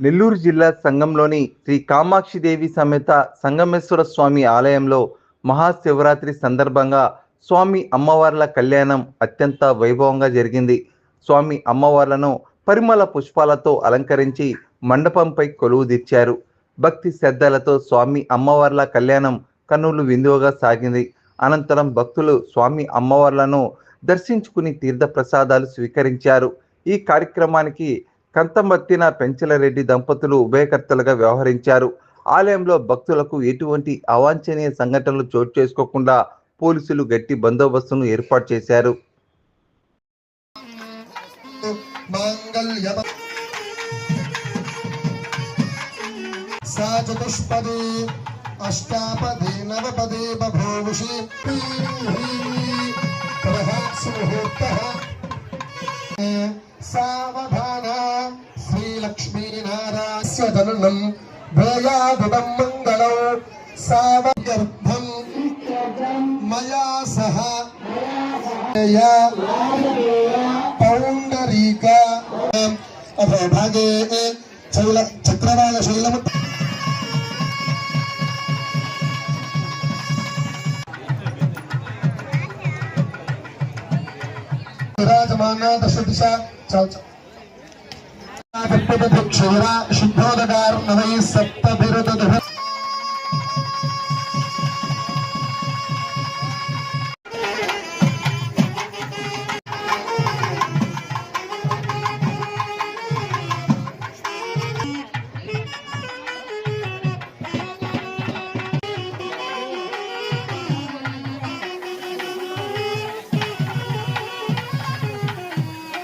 నెల్లూరు జిల్లా సంగంలోని శ్రీ కామాక్షిదేవి సమేత సంగమేశ్వర స్వామి ఆలయంలో మహాశివరాత్రి సందర్భంగా స్వామి అమ్మవార్ల కళ్యాణం అత్యంత వైభవంగా జరిగింది. స్వామి అమ్మవార్లను పరిమళ పుష్పాలతో అలంకరించి మండపంపై కొలువుదీర్చారు. భక్తి శ్రద్ధలతో స్వామి అమ్మవార్ల కళ్యాణం కన్నులు విందుగా సాగింది. అనంతరం భక్తులు స్వామి అమ్మవార్లను దర్శించుకుని తీర్థ ప్రసాదాలు స్వీకరించారు. ఈ కార్యక్రమానికి కంతమర్తిన పెంచలరెడ్డి దంపతులు ఉభయకర్తలుగా వ్యవహరించారు. ఆలయంలో భక్తులకు ఎటువంటి అవాంఛనీయ సంఘటనలు చోటు చేసుకోకుండా పోలీసులు గట్టి బందోబస్తును ఏర్పాటు చేశారు. श्रीलक्ष्मीनारायणं भयादिदं मङ्गलौ सावगर्भं मया सह पौण्डरीक अधोभागे चक्रवालशैलम् विराजमान दश दिशा शुद्धोदकार नवै सप्त